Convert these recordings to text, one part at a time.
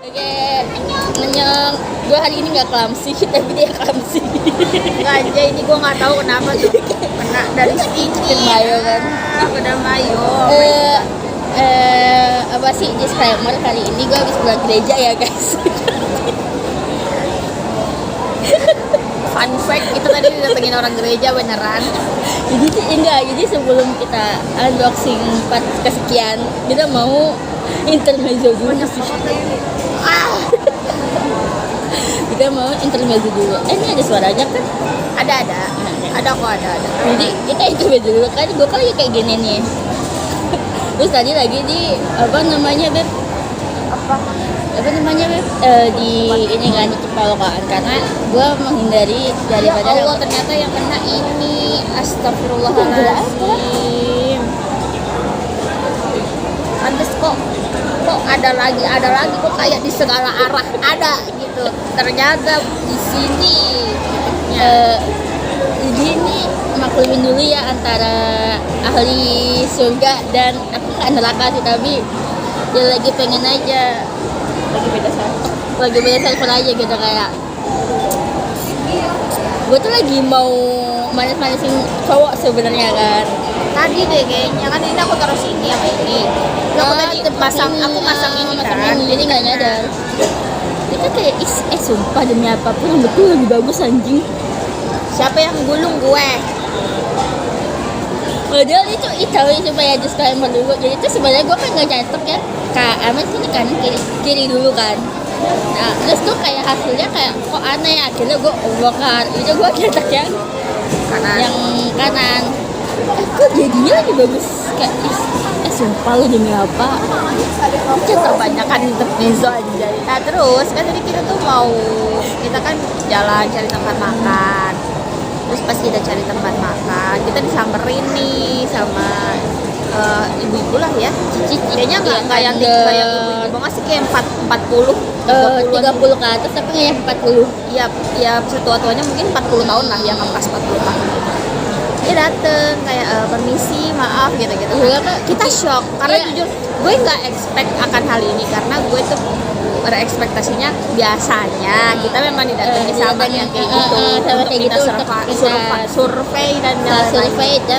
Oke, Nenyong, gue hari ini nggak clumsy, tapi dia clumsy. Aja ini gue nggak tahu kenapa tuh kena dari sini. Chicken mayo kan? Kena mayo. Apa sih disclaimer kali ini gue habis pulang gereja ya guys. Fun fact itu tadi didatengin orang gereja beneran. Jadi sebelum kita unboxing part kesekian, kita mau intermezzo dulu sih. Kita mau intermezzo dulu. Ini ada suaranya kan? Ada kok ada. Jadi kita intermezzo dulu kan. Gue kayak gini nih. Terus tadi lagi di apa namanya Beb? Di ini kan di Cepalokaan karena gue menghindari daripada ya Allah ternyata yang kena ini astagfirullahaladzim. Pantes kok ada lagi kok kayak di segala arah ada gitu. Ternyata di sini jadi ini maklumin dulu ya antara ahli surga dan aku nggak neraka sih, tapi dia lagi pengen aja lagi beda server aja gitu. Kayak gue tuh lagi mau manis-manisin cowok sebenarnya kan. Tadi deh kayaknya kan ini aku taruh sini sama ini. Aku tadi pasang ini kan. Jadi nggak nyadar. Itu kayak sumpah demi apapun yang betul lebih bagus anjing. Siapa yang gulung gue? Padahal itu cewek supaya disclaimer dulu. Jadi itu sebenarnya gue kan nggak nyetok ya. Amat sini kan kiri dulu kan. Nah terus tuh kayak hasilnya kayak kok aneh, akhirnya gue bongkar. Itu gue nyetok yang kanan. Kok jadinya lebih bagus kayak sumpah lu demi apa? Kebanyakan intermezzo aja. Nah terus kan tadi kita kan jalan cari tempat makan. Terus pas kita cari tempat makan, kita disamperin nih sama ibu-ibu lah ya, cici. Kayaknya nggak yang ibu-ibu banget sih, kayak 40 30 ke atas tapi nggak yang 40. Iya setua-tuanya mungkin 40 tahun lah ya, nggak pas 40 tahun gitu. Dia dateng kayak permisi maaf gitu. Kita shock karena jujur gue nggak expect akan hal ini karena gue tuh berekspektasinya biasanya kita memang didatangi sama yang kayak gitu untuk kita survei dan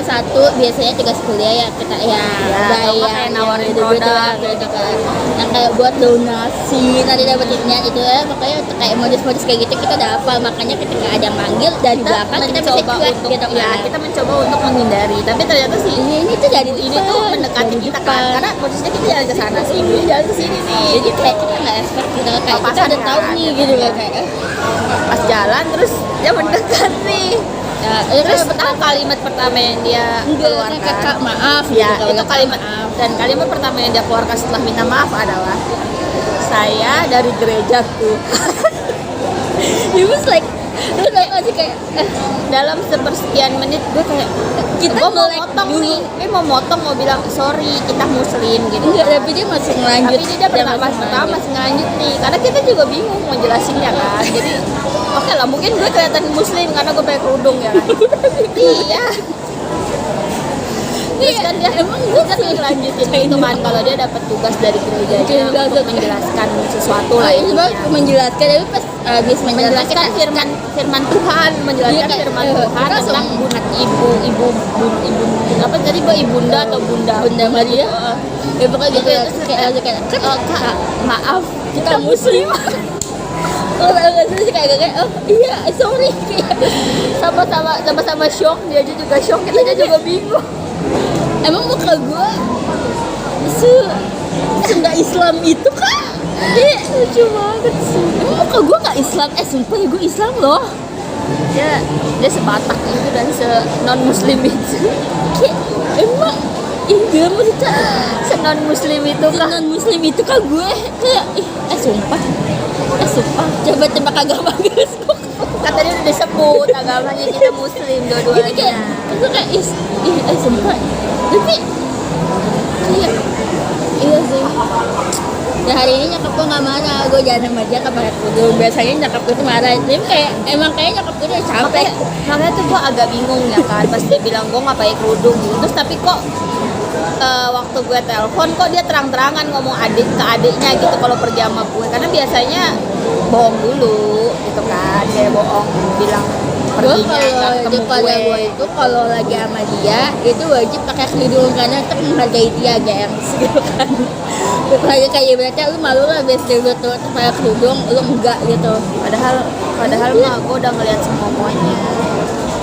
satu biasanya tugas kuliah ya kita kayak nawarin produk gitu kan, yang kayak buat donasi nanti dapetinnya itu ya. Makanya untuk kayak modus-modus kayak gitu kita udah hafal, makanya ketika ada manggil dari belakang kita bisa cuek gitu kan. Kita mencoba untuk menghindari, tapi ternyata sih ini tuh jadi ini tuh mendekati kita kan, karena posisinya kita jalan ke sana sih, jalan ke sini nih. Jadi kayak kita nggak expect gitu kayak kita udah tahu nih gitu kan, kayak pas jalan terus dia mendekat nih. Nah, terus kalimat pertama yang dia keluarkan, kakak maaf ya gitu, itu kalimat maaf. Dan kalimat pertama yang dia keluarkan setelah minta maaf adalah saya dari gerejaku. It was like terus aja kayak dalam sepersekian menit gue kayak kita mau motong nih, mau motong mau bilang sorry kita muslim gitu. Enggak, tapi dia masih ngelanjut. Tapi dia pertama masih ngelanjut nih, karena kita juga bingung mau jelasinnya kan. Jadi oke lah, mungkin gue kelihatan muslim karena gue pakai kerudung ya kan. Iya. Terus kan dia emang gue kan ngelanjutin itu kan kalau dia dapat tugas dari gerejanya untuk menjelaskan sesuatu lah itu menjelaskan, tapi pas habis menjelaskan firman Tuhan, firman Tuhan tentang ibu apa tadi ibunda atau bunda Maria. Ya pokoknya gitu ya. Kayak kak maaf kita muslim. Kayak oh iya sorry. sama shock, dia juga shock, kita juga bingung. Emang muka gue nggak Islam itu kak? Lucu banget sih. Emang muka gue nggak Islam? Sumpah ya gue Islam loh. Dia sebatak itu dan non muslim itu. Emang iya maksudnya non muslim itu kan? Non muslim itu kan gue kayak sumpah coba tebak agama guys. Kata dia udah disebut agamanya kita muslim dua-duanya. Itu kayak sumpah. Tapi iya sih. Ya hari ini nyokap gue nggak marah, gue jalan sama dia ke pakai kerudung. Biasanya nyokap gue tuh marah, tapi emang kayak nyokap gue udah capek. Makanya tuh gue agak bingung ya kan, pas dia bilang gue nggak pakai kerudung gitu. Terus tapi kok waktu waktu gue telepon kok dia terang-terangan ngomong adik ke adiknya gitu kalau pergi sama gue, karena biasanya bohong dulu gitu kan, kayak bohong bilang Gue perginya nggak kalau ketemu pada gue gue. itu kalau lagi sama dia itu wajib pakai kerudung karena untuk menghargai dia, gengs gitu kan. Kayak berarti lu malu lah biasa dia tuh pakai kerudung, lu enggak gitu. Padahal mah gue udah ngeliat semuanya.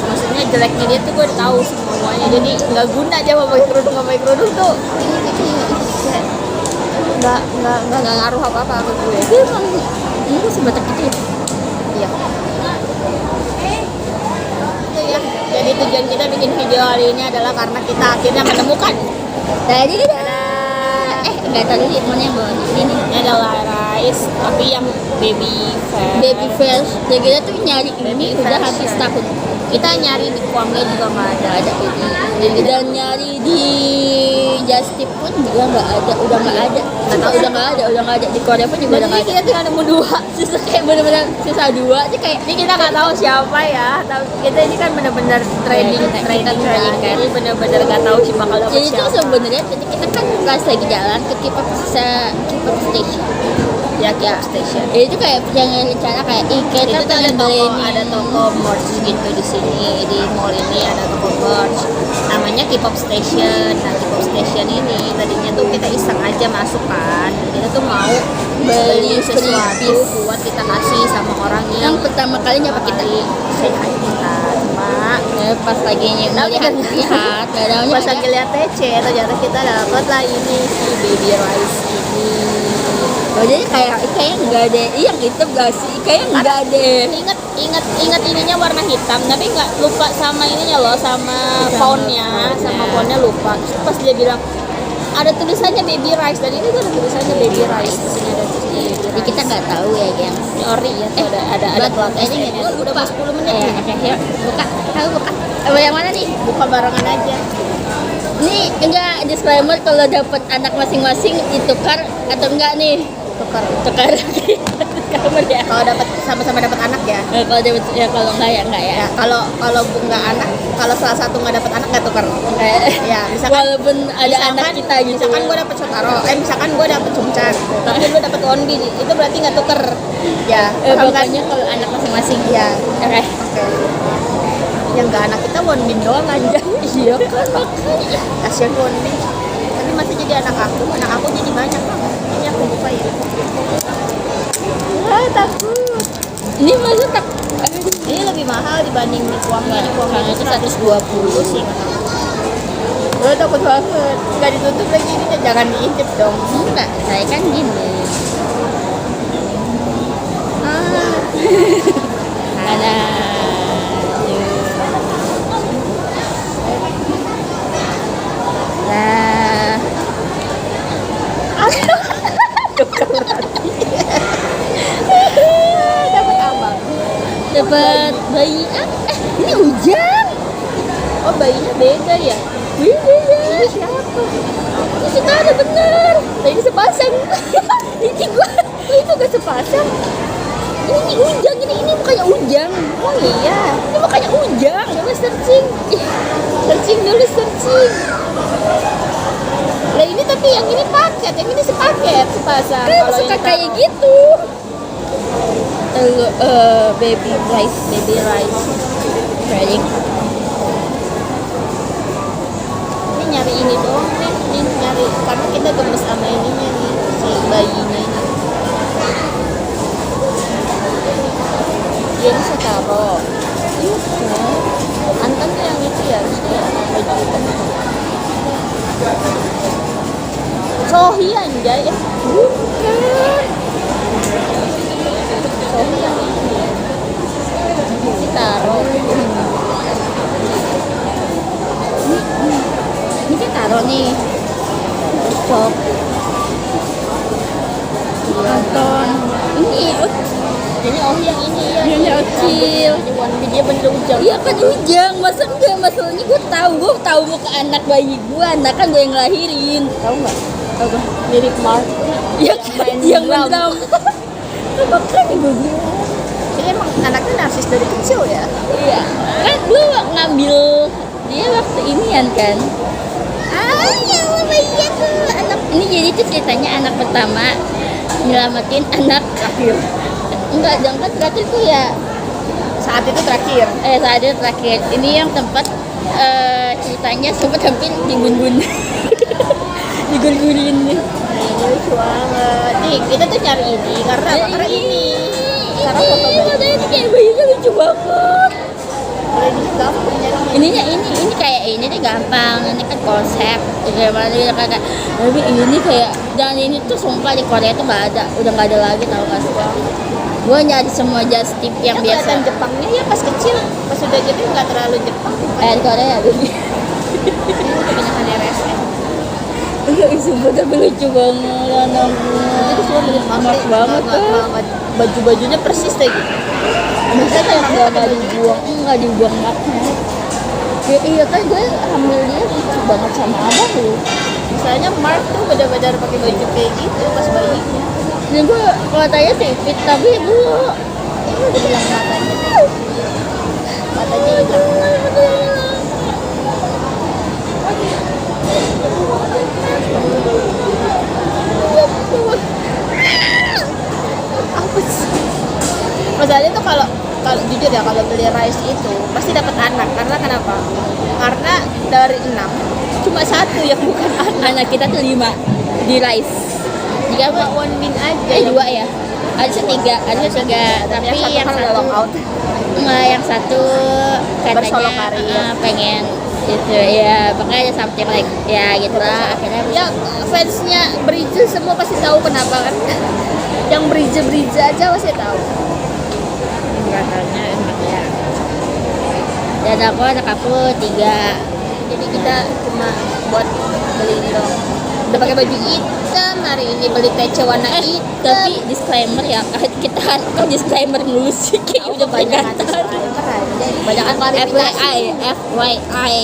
Maksudnya jeleknya dia tuh gue udah tahu semuanya, jadi nggak guna aja mau pakai kerudung tuh nggak ngaruh apa ke gue. Tapi emang ini sebatas itu ya. Iya. Itu ya. Jadi tujuan kita bikin video hari ini adalah karena kita akhirnya menemukan. Tadi enggak tahu sih mana yang bawa ini. Ini adalah rice, tapi yang baby fresh. Baby fresh. Ya kita tuh nyari ini Baby udah fresh, habis ya. tahun. Kita nyari di Kwame juga nggak ada Ini. Dan nyari di Just Tip pun juga nggak ada, udah nggak ada. Udah nggak ada di Korea pun juga udah nggak Jadi ada. kita tinggal nemu 2. Sisa kayak bener-bener sisa 2 aja kayak Ini kita nggak tahu siapa ya. Kita ini kan bener-bener trading kita trading kan. kan. Jadi bener-bener nggak tahu sih bakal dapet jadi itu siapa. sebenarnya tadi kita kan pas lagi jalan ke K-pop station. Ya K-pop station. Jadi itu kayak yang rencana kayak kita Itu tuh pengen beli ini. ada toko merch gitu di sini, di mall ini ada toko merch namanya K-pop Station. Nah K-pop Station ini tadinya tuh kita iseng aja masuk kan, kita tuh mau beli sesuatu buat kita kasih sama orang yang pertama kali nyapa kita. say hi kita, cuma Ya, pas lagi melihat nggak tahunya pas ada. lagi lihat TC ternyata kita dapat lah ini si baby rice ini. Oh, jadi kayak nggak ada yang hitam gak sih? Kayak nggak ada. Ingat ininya warna hitam, tapi nggak lupa sama ininya loh, sama fontnya lupa. Terus pas dia bilang ada tulisannya baby rice, dan ini tuh ada tulisannya baby rice, di sini ada tulisannya baby Jadi rice. kita nggak tahu ya, gengs. Sorry ya, tuh ada plat ini SMS. Udah mau 10 menit nih. Oke, yuk buka. Tahu buka. Yang mana nih? Buka barengan aja. Ini enggak disclaimer kalau dapat anak masing-masing ditukar atau enggak nih? Tukar. Kamar ya. Kalau dapat sama-sama dapat anak ya. Kalau dapat ya, kalau enggak ya enggak ya. Ya, kalau nggak anak, kalau salah satu nggak dapat anak nggak tukar. Ya, misalkan Walaupun ada anak kita gitu. Misalkan gue dapet Shotaro, misalkan gue dapet Cumcan, tapi lu dapet Wonbi, itu berarti nggak tuker. Ya, paham kan? pokoknya kalau anak masing-masing. Ya, Oke. oke. Yang nggak anak kita Wonbi doang aja. Iya kan makanya. Kasian Wonbi. Tapi masih jadi anak aku jadi banyak banget. Ini aku buka ya. Takut. Ini masa tak Ini lebih mahal dibanding di Kuangnya. Di Kuangnya itu itu 120 sih. Gue takut banget. Nggak ditutup lagi ini, jangan diintip dong. enggak, saya kan gini. Ada. Lah. Dapat abang. Dapat bayi ini Ujang. Oh bayinya beda ya? Beda. Ini siapa? Ini kita ada bener. Tadi sepasang. Ini gua. Itu gak sepasang? Ini Ujang, ini mukanya Ujang. Oh iya. Ini mukanya Ujang. Coba searching. Searching dulu searching. Lah ini tapi yang ini paket, yang ini sepaket sepasang. Kan suka kayak gitu. Baby rice. Trading. Ini nyari ini doang nih, ini nyari karena kita gemes sama ininya nih, si bayinya ini. Ini Shotaro. Anton tuh yang itu ya, harusnya baju hitam. Sohi anjay ya. Bukan. Sohi yang ini. Shotaro. Ini kan taruh nih. Cok. Anton. Ini Jadi yang ini ya. Ini Ocil. Dia bener Ujang. Iya kan Ujang, masa enggak? Masalahnya gue tahu muka anak bayi gue, anak kan gue yang ngelahirin. Tahu nggak? Apa? Mirip Mark. Ya kan yang mendam. Makanya gue bilang. Jadi emang anaknya narsis dari kecil ya? Iya. Kan gue ngambil dia waktu inian kan. Ya Allah bayi aku. ceritanya anak pertama nyelamatin anak Terakhir. enggak dong kan terakhir tuh ya Saat itu terakhir. saat itu terakhir ini yang tempat ceritanya sempat hampir digun-gun digun-gunin nih. Ini lucu banget. Nih, kita tuh cari ini karena apa? Karena ini. Karena foto bayi. ini kayak bayinya lucu banget. Boleh di gampang nyari. Ininya ini kayak ini nih gampang, ini kan konsep gimana gitu kayak tapi ini kayak dan ini tuh sumpah di Korea tuh nggak ada, udah nggak ada lagi tau gak sih. Gue nyari semua just tip yang biasa. Kelihatan Jepangnya ya pas kecil, pas udah gede nggak terlalu Jepang. Di Korea ini Kebanyakan RSM. enggak sumpah tapi lucu banget anaknya. Itu semua mirip Enak banget kan. Baju-bajunya persis deh gitu. Bisa kayak nggak dibuang, nggak dibuang maknya. Ya, iya kan gue hamil dia lucu banget sama abang lu. Misalnya Mark tuh benar-benar pakai baju kayak gitu pas bayinya. Dan gue katanya tipit tapi gue Udah bilang matanya hilang. Apa sih? Masalahnya tuh kalau kalau jujur ya kalau beli rice itu pasti dapat anak karena kenapa? Karena dari 6 cuma satu yang bukan anak. anak kita tuh 5 di rice. Jika Cuma one min aja. 2 ya. Ada 3, tapi yang kan udah satu lockout. yang satu Bersolo katanya karir. pengen gitu ya, makanya ada something like ya gitu lah akhirnya Ya fansnya Bridge semua pasti tahu kenapa kan. Yang Bridge aja pasti tahu. katanya enak ya. Dan anak aku 3. Jadi kita cuma buat beli ini dong. Udah pakai baju hitam hari ini beli TC warna hitam. Tapi disclaimer ya, kita kok disclaimer mulu sih kayak udah banyak peringatan. banyak FYI, FYI,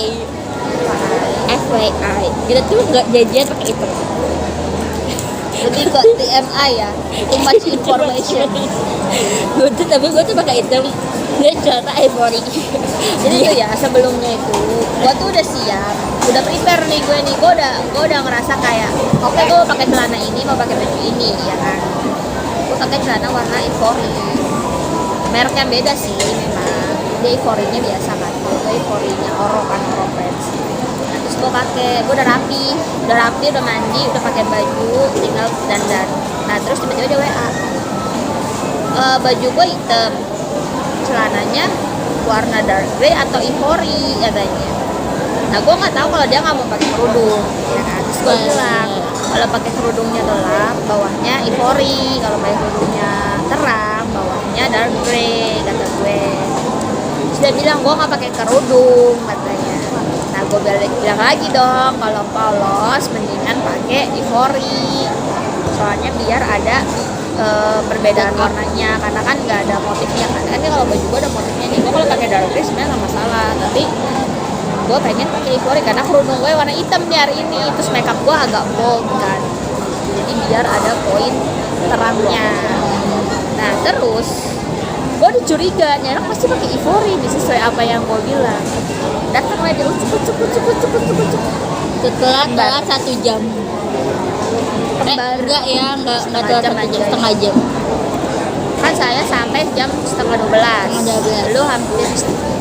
FYI. Kita tuh nggak jajan pakai itu. Jadi ke TMI ya, too much information. Tapi gue tuh pakai itu. Dia cerita Ivory. Jadi tuh ya sebelumnya itu, gue tuh udah siap, udah prepare nih gue udah ngerasa kayak, oke gue mau pakai celana ini, mau pakai baju ini, ya kan. Gue pakai celana warna Ivory. Merek yang beda sih memang. Dia Ivory-nya biasa kan, kalau gue Ivory-nya Oro kan Oro Friends. Terus gue pakai, gue udah rapi, udah mandi, udah pakai baju, tinggal dandan. Nah terus tiba-tiba dia WA, baju gue hitam, celananya warna dark grey atau ivory katanya. Nah gue nggak tahu kalau dia nggak mau pakai kerudung, ya kan. Terus gue bilang kalau pakai kerudungnya gelap, bawahnya ivory, kalau pakai kerudungnya terang, bawahnya dark grey kata gue. Terus dia bilang gue nggak pakai kerudung katanya. Nah gue bilang lagi dong kalau polos mendingan pakai ivory, soalnya biar ada perbedaan warnanya karena kan nggak ada motifnya kan kalau baju gue ada motifnya nih. Gue kalau pakai dark grey sebenarnya nggak masalah, tapi gue pengen pakai ivory karena kerudung gue warna hitam nih hari ini, terus makeup gue agak bold kan, jadi biar ada poin terangnya. Nah terus gue udah curiga nih anak pasti pakai ivory nih sesuai apa yang gue bilang. Datang lagi cepet Setelah telat 1 jam. Enggak ya, enggak telat 1 jam, setengah jam. Kan saya sampai jam setengah 12. Lu hampir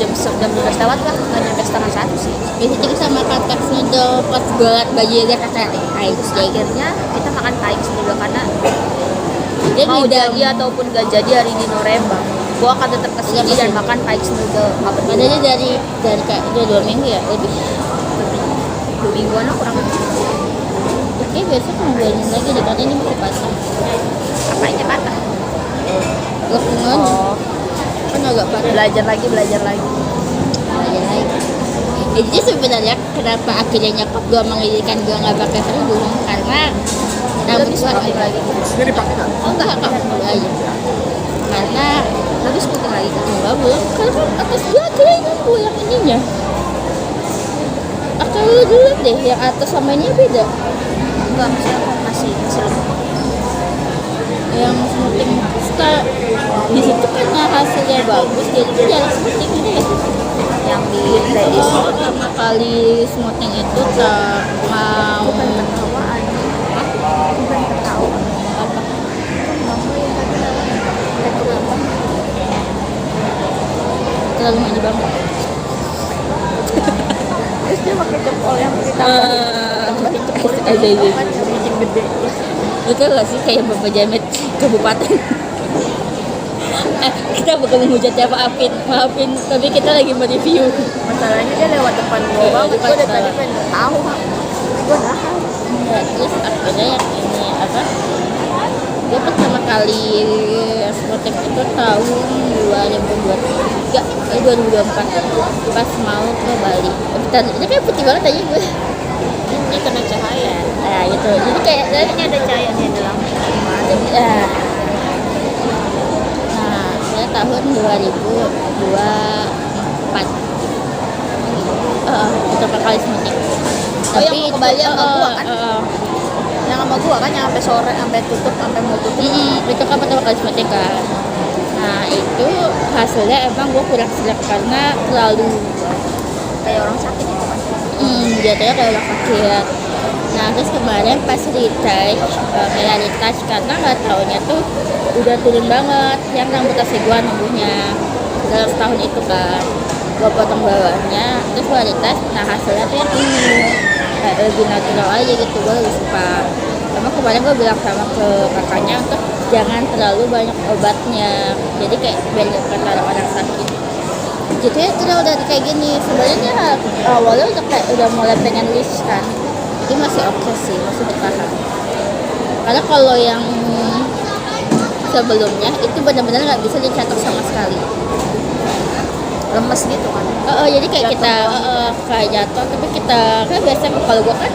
jam 12 lewat lah, nggak nyampe setengah 1 sih. Itu juga sama Katex noodle pas gue liat baju dia kata Terus akhirnya kita makan Pikes dulu karena dia mau ngidam. jadi ataupun gak jadi hari di Norebang, gua akan tetap kesini dan makan Pikes noodle. Padahal dari kayak udah 2 minggu ya lebih. 2 mingguan lah kurang lebih. Oke besok mau buatin lagi deh karena ini masih patah. Apanya patah? Lakungan kan agak patah. Belajar lagi. Aja lagi. Jadi sebenarnya kenapa akhirnya nyokap gue mengizinkan gue nggak pakai kerudung karena rambut gue lagi. Ini dipakai nggak? oh enggak boleh aja karena Habis putih lagi kan? enggak belum karena kan atas gue akhirnya gue yang ininya atau lu dulu deh yang atas sama ini beda Enggak, masih lemah. yang smoothing style di situ karena hasilnya bagus jadi tuh jarang smoothing ini ya Yang di playlist. pertama kali smoothing itu tak mau Bukan tertawa aja. Bukan Ada ini. Kan yang meeting gede. Itu gak sih kayak Bapak Jamet kabupaten. Kita bukan menghujat ya, maafin, tapi kita lagi mereview. Masalahnya dia lewat depan gua Iya, banget. depan Gua dari sana. tadi pengen tahu. Gua nahan. Ya, terus akhirnya yang ini apa? Dia pertama kali spotek itu tahun 2023, 2024 pas mau ke Bali. Bentar, ini kayak putih banget aja gue. Ini kena cahaya. Nah gitu, jadi kayak Ini ada cahaya di dalam. ya. Nah, saya tahun 2024. Pertama kali smoking. Oh, yang mau ke Bali sama gua kan? Yang sama gua kan yang sampai sore, sampai tutup, sampai mau tutup. Itu kan pertama kali smoking kan. Nah itu hasilnya emang gue kurang selek karena terlalu Kayak orang sakit itu kan. jatuhnya kayak orang sakit. Nah terus kemarin pas retouch, kayak retouch karena nggak taunya tuh udah turun banget yang rambut asli gue numbuhnya dalam setahun itu kan. Gue potong bawahnya, terus gue retouch, nah hasilnya tuh yang ini kayak lebih natural aja gitu, gue lebih suka. Sama kemarin gue bilang sama ke kakaknya untuk jangan terlalu banyak obatnya, jadi kayak biar gak kata orang sakit. Jadi ya udah kayak gini. Sebenarnya awalnya udah mulai pengen wish kan, itu masih oke sih, masih bertahan. Karena kalau yang sebelumnya itu benar-benar nggak bisa dicetak sama sekali. Lemes gitu kan. Jadi kayak Jatuh kita kayak jatuh, tapi kita kan biasanya kalau gue kan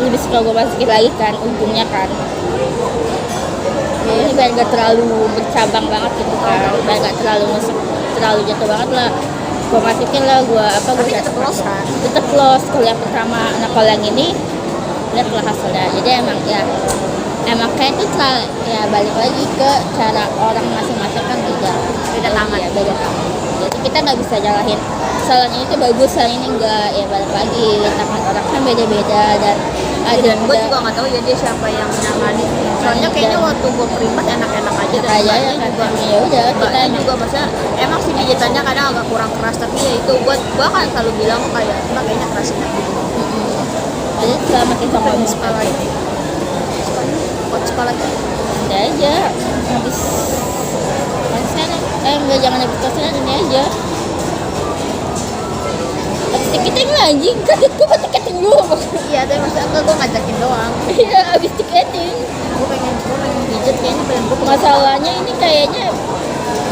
lebih suka gue masukin lagi kan ujungnya kan. Jadi biar gak terlalu bercabang banget gitu kan, biar gak terlalu nusuk, terlalu jatuh banget lah. Gue masukin lah, gue Tapi tetap close kan. tetap close kalau yang pertama. Nah kalau yang ini lihatlah hasilnya. Jadi emang kayak itu ya balik lagi ke cara orang masing-masing kan beda tangan ya, beda tangan. Jadi kita nggak bisa nyalahin salahnya itu bagus, salahnya ini enggak, ya balik lagi tangan orang kan beda-beda dan ada Dan gue juga juga nggak tahu ya dia siapa yang menangani. Soalnya kayaknya waktu gue privat enak-enak aja dan aja ya mbaknya kan juga ya udah kita mbaknya juga maksudnya emang sih pijitannya kadang agak kurang keras, tapi ya itu gua kan selalu bilang kayak mbak kayaknya kerasin gitu. jadi selama kita Pengen ngomong spa lagi. Buat spa lagi. ada aja habis konser enggak, jangan habis konser ini aja habis tiketing lah anjing kan gue mau tiketing dulu. Iya, tapi maksudnya gue ngajakin doang. Iya habis tiketing. Gue pengen pijat kayaknya pengen gue Masalahnya ini kayaknya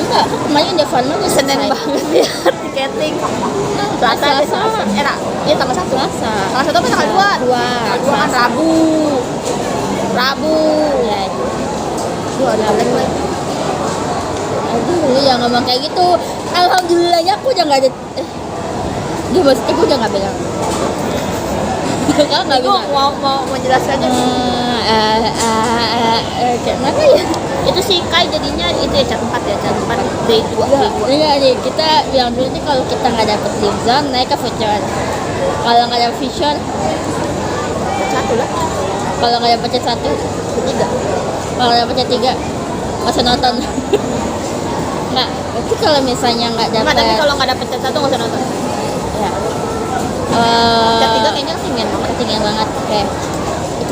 enggak, kemarin udah Farma gue Senin banget ya tiketing. Selasa. Iya tanggal 1. Selasa. Tanggal 1 apa tanggal 2? Tanggal 2 kan Rabu. Ya itu. Ada lagi. Aduh, Lu jangan ngomong kayak gitu. Alhamdulillahnya aku udah nggak ada. Dia maksudnya gue udah nggak bilang. Kan nggak gue bilang. mau menjelaskannya. Kenapa ya? Itu sih Kai jadinya itu ya cat 4 day 2. Enggak nih, kita bilang dulu nih kalau kita nggak dapet leave zone naik ke future. Kalau nggak dapet future, Cat 1 lah. kalau nggak dapet cat 1, Ketiga. kalau dapet cat 3, masa nonton. Nggak, tapi kalau misalnya nggak Enggak, tapi dapet, kalau nggak dapet cat 1 nggak usah nonton. ya. Cat 3 kayaknya ketinggian banget. Ketinggian banget. Oke.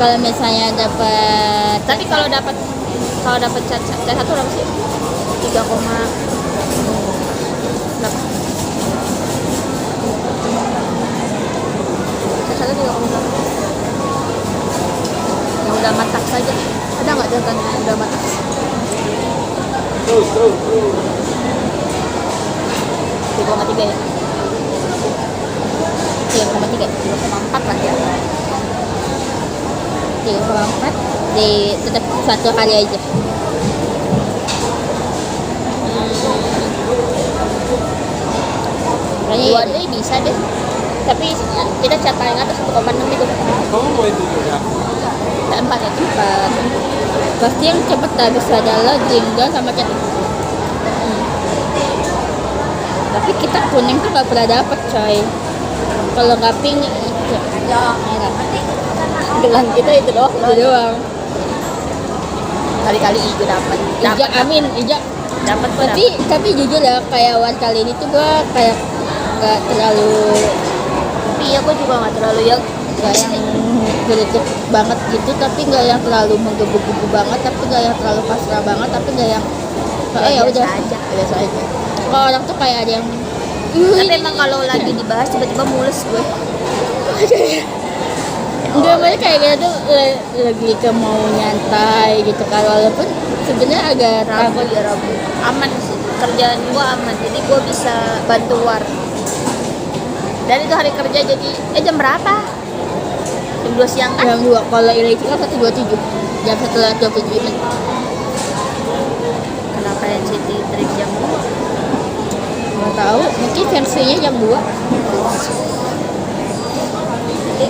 Kalau misalnya dapet, Tapi kalau dapat cat 1 berapa sih? 3, berapa? Cat 1 3,8. Yang udah matak saja. Ada nggak datanya yang udah matak? Terus. 3,3 ya? 3,3, 3,4 lah ya. 3,4 di tetap satu kali aja. Dua day bisa deh. Tapi kita cat paling atas 1,6 itu. Kamu mau itu juga? Cat 4 ya? Pasti yang cepet habis adalah green zone sama cat. Tapi kita kuning tuh nggak pernah dapet coy. Kalau nggak pink itu Ya. merah. Gelang kita itu doang. Itu doang. Kali-kali hijau dapat. Ija, amin, Ija. Dapat Tapi jujur ya, kayak awal kali ini tuh gua kayak nggak terlalu tapi ya gue juga nggak terlalu yang nggak yang geletek banget gitu, tapi nggak yang terlalu menggebu-gebu banget, tapi nggak yang terlalu pasrah banget, tapi nggak yang ya udah biasa aja. biasa aja. Kalau orang tuh kayak ada yang Tapi emang kalau lagi dibahas tiba-tiba mules gue. enggak, mereka kayak gitu tuh lagi ke mau nyantai gitu kan, walaupun sebenarnya agak Rabu takut. ya Rabu. Aman sih. Kerjaan gue aman. Jadi gue bisa bantu war. Dan itu hari kerja jadi jam berapa? Jam 2 siang kan? Jam 2, kalau ILC kan 127 jam 1:27 menit. Kenapa NCT trip jam 2? Nggak tahu, mungkin versinya jam 2.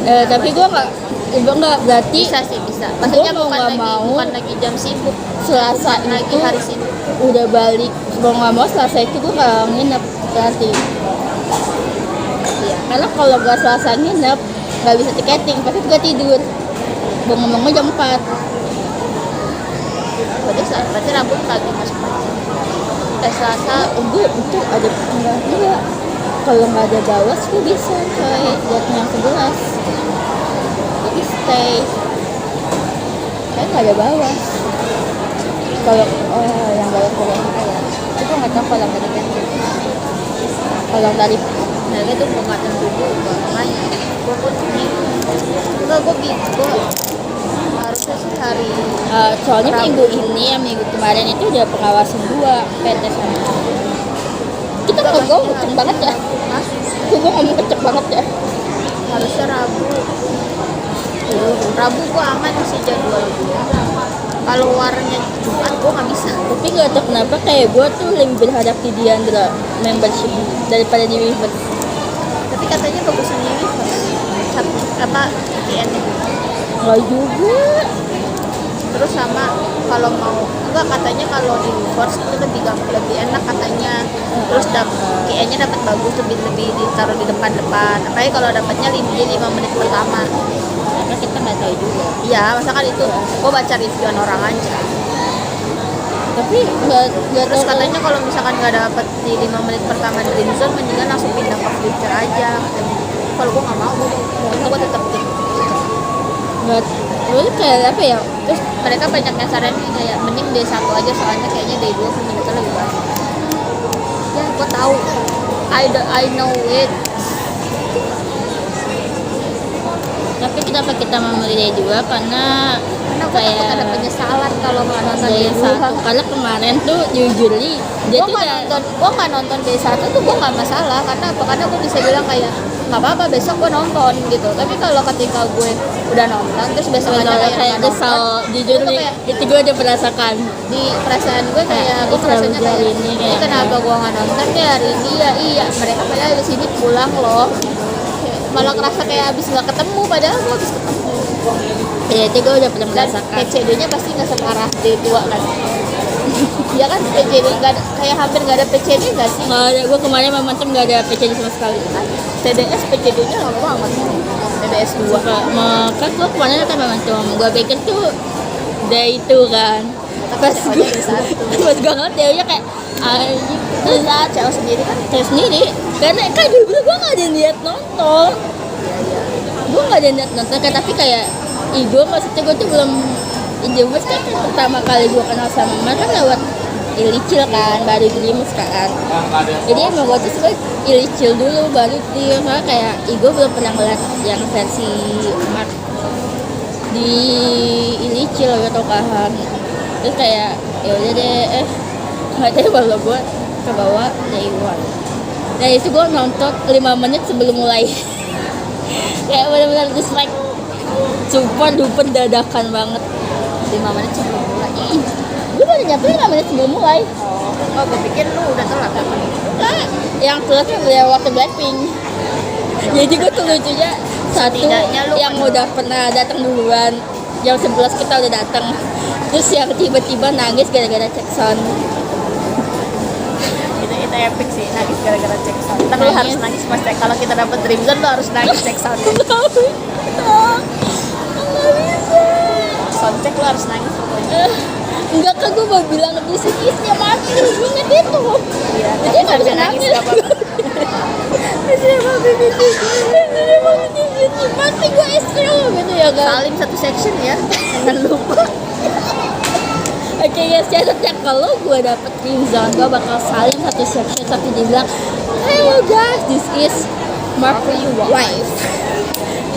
Tapi gue nggak berarti Bisa sih bisa. Maksudnya Gua mau nggak mau. bukan lagi jam sibuk. Selasa Bukan lagi itu hari sibuk. udah balik. Mau nggak mau Selasa itu gue nggak nginep berarti. Iya. Karena kalau gak Selasa nginep nggak bisa tiketing, pasti gue tidur. Bangun-bangun jam 4. Berarti Rabu lagi masuk lagi. Selasa Gue itu ada enggak. Kalau nggak ada bawas gue bisa coy jatuh yang 11. Jadi stay. Saya nggak ada bawas. Kalau yang bawas ya. Itu gue nggak tahu kalau nggak ada cancel. Kalau dari nah itu gue nggak tentu juga. Makanya gue pun enggak gue harusnya sih hari soalnya Rabu. minggu ini ya minggu kemarin itu udah pengawasan 2 PT sama kita Enggak, kok gue pasti kenceng banget ya. Mas, Gue ngomong kenceng banget ya. harusnya Rabu. Rabu gue aman sih jadwal gue. Kalau warnya Jumat gue nggak bisa. Tapi nggak tahu kenapa kayak gue tuh lebih berharap di Diandra membership daripada di Weaver. Tapi katanya bagusan ini apa IN-nya. Nggak juga. Terus sama kalau mau enggak katanya kalau di Force itu lebih enak katanya. Terus KN-nya dapat bagus lebih ditaruh di depan-depan. Apalagi kalau dapatnya di 5 menit pertama. Karena kita nggak tahu juga. Iya, masakan itu gue baca reviewan orang aja. Tapi nggak Terus tahu. katanya kalau misalkan nggak dapet di 5 menit pertama di Dream Zone mendingan langsung pindah ke future aja katanya. Kalau gue nggak mau, gue tetap di Nggak. Lu kayak apa ya? terus mereka banyak yang saranin kayak mending D1 aja soalnya kayaknya D2 menitnya lebih banyak. Ya gue tahu, I know it. Tapi kenapa kita memilih day 2? Karena Karena gue takut ada penyesalan kalau nggak nonton day D2. 1. Karena kemarin tuh jujur nih dia tuh udah Gue nggak nonton D1 tuh gue nggak masalah karena apa? Karena gue bisa bilang kayak nggak apa-apa besok gue nonton gitu. Tapi kalau ketika gue udah nonton terus besok aja kayak nggak kesal nonton, jujur itu nih kayak itu gue udah merasakan. di perasaan gue kayak gue itu rasanya hari kayak ini ini kayak kenapa gue nggak nonton kayak hari ini ya iya mereka padahal di sini pulang loh. Kayak malah ngerasa kayak abis nggak ketemu padahal gue abis ketemu. Ya itu gue udah pernah Dan merasakan. PCD-nya pasti nggak separah D2 kan. Iya kan PCD nggak ada, kayak hampir nggak ada PCD nggak sih? Nggak ada, gue kemarin memantem nggak ada PCD sama sekali. TDS PCD-nya lama banget. TDS 2 Maka gue kemarin kan memantem, gue pikir tuh day itu kan. Pas gue pas gue ngeliat dia kayak anjing terus cewek sendiri kan saya sendiri karena kan dulu gue nggak ada niat nonton. Gue nggak ada niat nonton kan, tapi kayak gue maksudnya gue tuh belum Injemus kan pertama kali gue kenal sama mereka kan lewat Ilicil kan, baru Dreams kan. Jadi emang gue tuh suka Ilicil dulu, baru Dreams. Soalnya kayak gue belum pernah ngeliat yang versi Mark di Ilicil gitu kan. Terus kayak ya udah deh, nggak tahu kalau gue ke bawah day one. Nah itu gue nonton 5 menit sebelum mulai. Kayak benar-benar dislike, super duper dadakan banget. 5 menit sebelum mulai. Gue baru nyampe 5 menit sebelum mulai. Oh, gue pikir lu udah telat kan? Nah, yang telatnya lewat Blackpink. Jadi gue tuh lucunya satu Setidaknya lu yang kan- udah pernah datang duluan, jam 11 kita udah datang. Terus yang tiba-tiba nangis gara-gara cek sound. Itu epic sih, nangis gara-gara check sound. Ntar lu Nangis. harus nangis pas kalau kita dapet Dream Zone lu harus nangis check sound. Nggak bisa. Sound check lu harus nangis pokoknya. Enggak kan gue mau bilang bisnisnya mati, gue inget itu. Iya, Jadi tapi nggak bisa sambil nangis nangis. gak apa-apa. Siapa bisnis? Dia mau jadi mati gue estro gitu ya kan. Salim satu section ya, jangan lupa. Oke guys, catatnya kalau gue dapet dream zone, gue bakal salim satu section tapi dia bilang, hello guys, this is Marky wife.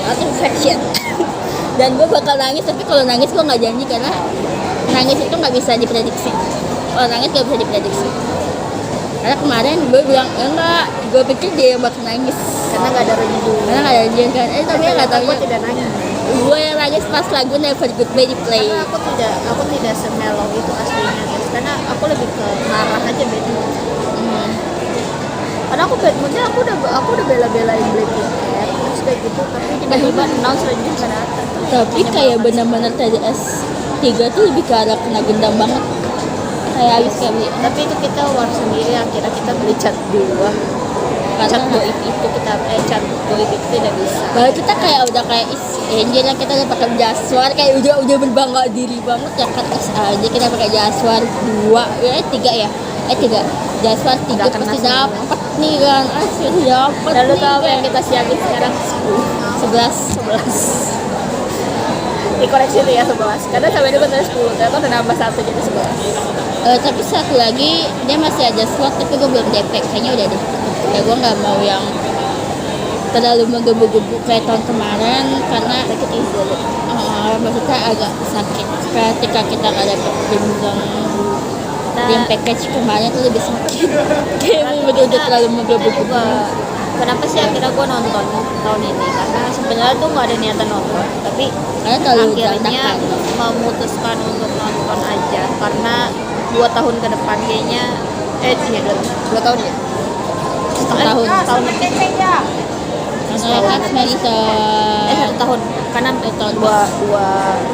Satu section. Dan gue bakal nangis, tapi kalau nangis gue nggak janji karena nangis itu nggak bisa diprediksi. Kalau nangis nggak bisa diprediksi. Karena kemarin gue bilang enggak, gue pikir dia yang bakal nangis Karena nggak ada review. karena nggak ada janji kan. Tapi nggak tahu Aku tidak nangis. gue yang nangis pas lagu Never Goodbye di play. Karena aku tidak semelo itu aslinya guys. Karena aku lebih ke marah aja bad mood. Karena aku bad moodnya aku udah bela-belain beli tiket terus kayak gitu, tapi tiba-tiba announce lagi nggak datang. Tapi kayak benar-benar TDS 3 tuh lebih ke arah kena gendam banget. Kayak habis kayak beli. Tapi itu kita war sendiri, akhirnya kita beli cat 2. Cat Karena goib itu cat goib itu tidak bisa. bahwa kita kayak udah kayak Angel lah, kita udah pakai jaswar kayak udah berbangga diri banget ya kan. Aja kita pakai jaswar 2 ya 3 ya 3 jaswar 3 Nggak kena pasti semua. dapet nih kan. Asli dapet Dan lu nih tau apa yang kan. kita siapin sekarang? 11 Dikoreksi tuh ya 11. Karena sampai dulu bener 10, ternyata udah nambah 1 jadi 11. Tapi satu lagi dia masih ada slot tapi gue belum DP, kayaknya udah deh. Ya gue nggak mau yang terlalu menggebu-gebu kayak tahun kemarin karena maksudnya agak sakit ketika kita nggak dapet game package kemarin tuh lebih sakit. Kayak udah terlalu menggebu-gebu. Kenapa sih akhirnya gue nonton tahun ini? Karena sebenarnya tuh nggak ada niatan nonton, tapi Karena terlalu akhirnya berantakan. memutuskan untuk nonton aja karena 2 tahun ke depan kayaknya iya 2 tahun ya? Setahun. Tahun lebih. Karena kan semester 1 tahun karena tahun.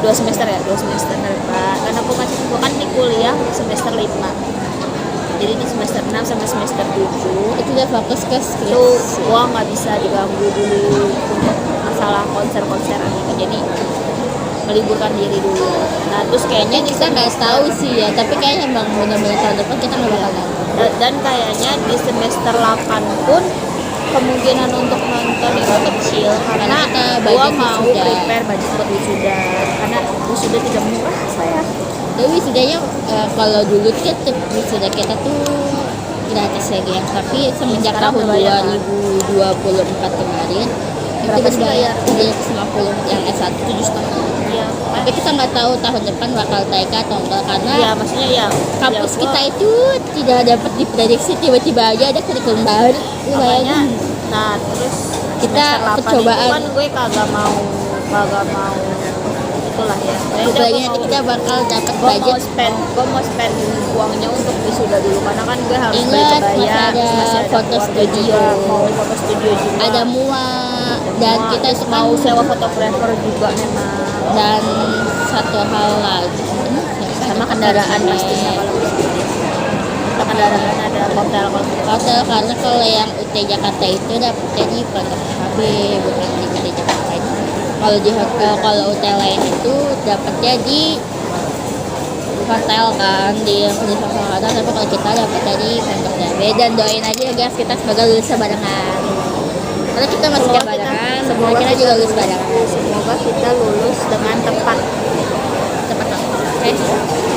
dua semester ya 2 semester ke depan karena aku kan di kuliah semester 5, jadi di semester 6 sampai semester 7 itu udah fokus ke itu skripsi. gua nggak bisa diganggu dulu untuk masalah konser-konseran gitu, jadi meliburkan diri dulu. Nah terus kayaknya di Kita nggak tahu sih ya, tapi kayaknya emang benar-benar tahun depan kita nggak bakal tahu. dan kayaknya di semester 8 pun kemungkinan untuk nonton itu kecil karena kita gua budget mau wisuda. prepare budget buat wisuda karena wisuda tidak murah saya. Jadi wisudanya kalau dulu kan wisuda kita tuh gratis ya geng, tapi semenjak Sekarang tahun berbayar, kan? 2024 kemarin Berapa itu sih berbayar bayar? 350 yang S1 7,5. Iya, Tapi kita nggak tahu tahun depan bakal TK atau enggak karena iya maksudnya ya kampus ya gua- kita itu tidak dapat diprediksi, tiba-tiba aja ada kurikulum baru. Lu makanya bayangin. nah terus Kita semester 8 percobaan. itu kan gue kagak mau itulah ya. Apalagi nanti kita bakal dapat gue budget. mau spend uangnya untuk wisuda dulu karena kan gue harus beli Ingat, kebaya, masih ada terus masih ada foto keluarga studio. juga, mau foto studio juga, Ada mua dan Semua. kita Terus itu mau kan sewa fotografer juga memang dan satu hal lagi sama kendaraan pastinya kalau wisuda. Kita kendaraan ada hotel kalau hotel karena kalau yang UT Jakarta itu dapetnya di Pondok HB bukan di UT Jakarta itu. Kalau di hotel, kalau UT lain itu dapetnya di hotel kan di Universitas Jakarta, tapi kalau kita dapetnya di Pondok HB. Dan doain aja ya guys, kita semoga lulus barengan karena kita masih Semoga jam barengan, kita- semoga kita juga lulus barengan. semoga kita lulus dengan tepat Cepat banget. Oke.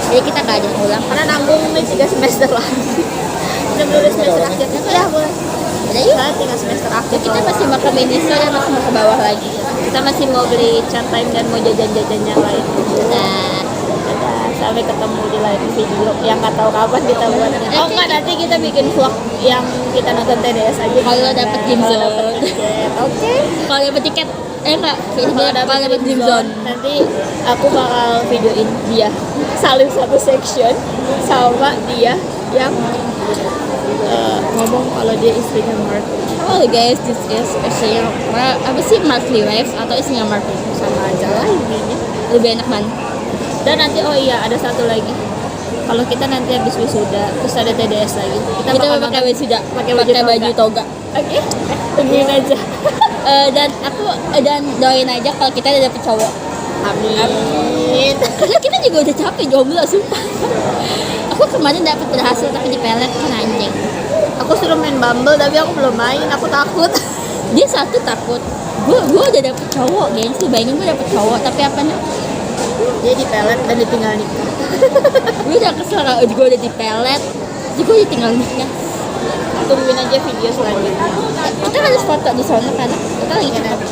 Jadi kita nggak ada yang ulang. karena nanggung nih 3 semester lagi. Udah lulus semester akhir ya boleh. Udah yuk. Saya 3 semester akhir Kita masih mau ke Miniso dan masih mau ke bawah lagi. kita masih mau beli chat time dan mau jajan-jajan yang lain. Nah, Dadah, sampai ketemu di lain video yang nggak tahu kapan kita buat. Oh enggak, nanti kita bikin vlog yang kita nonton TDS aja. Kalau dapet game Kalau zone. dapet tiket. Oke. kalau dapet tiket, enggak. Kalau dapet game zone. nanti aku bakal videoin dia saling satu section sama dia yang ngomong kalau dia istrinya Mark. Halo guys, this is istrinya apa sih Markley Wives atau istrinya Markley? Sama aja lah intinya. Lebih enak mana? Dan nanti oh iya ada satu lagi. Kalau kita nanti habis wisuda terus ada TDS lagi. Kita bakal pakai nonton- wisuda, pakai baju toga. Oke. Tungguin aja. Dan doain aja kalau kita udah dapet cowok. Amin. Karena kita juga udah capek jomblo sumpah. Aku kemarin dapet berhasil tapi dipelet kan anjing. Aku suruh main Bumble tapi aku belum main, aku takut. Dia satu takut. Gue udah dapet cowok, gengs. Lu bayangin gue dapet cowok, tapi apanya? Dia dipelet dan ditinggal nikah. Gue udah kesel kalau gue udah dipelet, jadi gue ditinggal nikah. Tungguin aja video selanjutnya. Kita harus foto di sana kan? Kita lagi foto.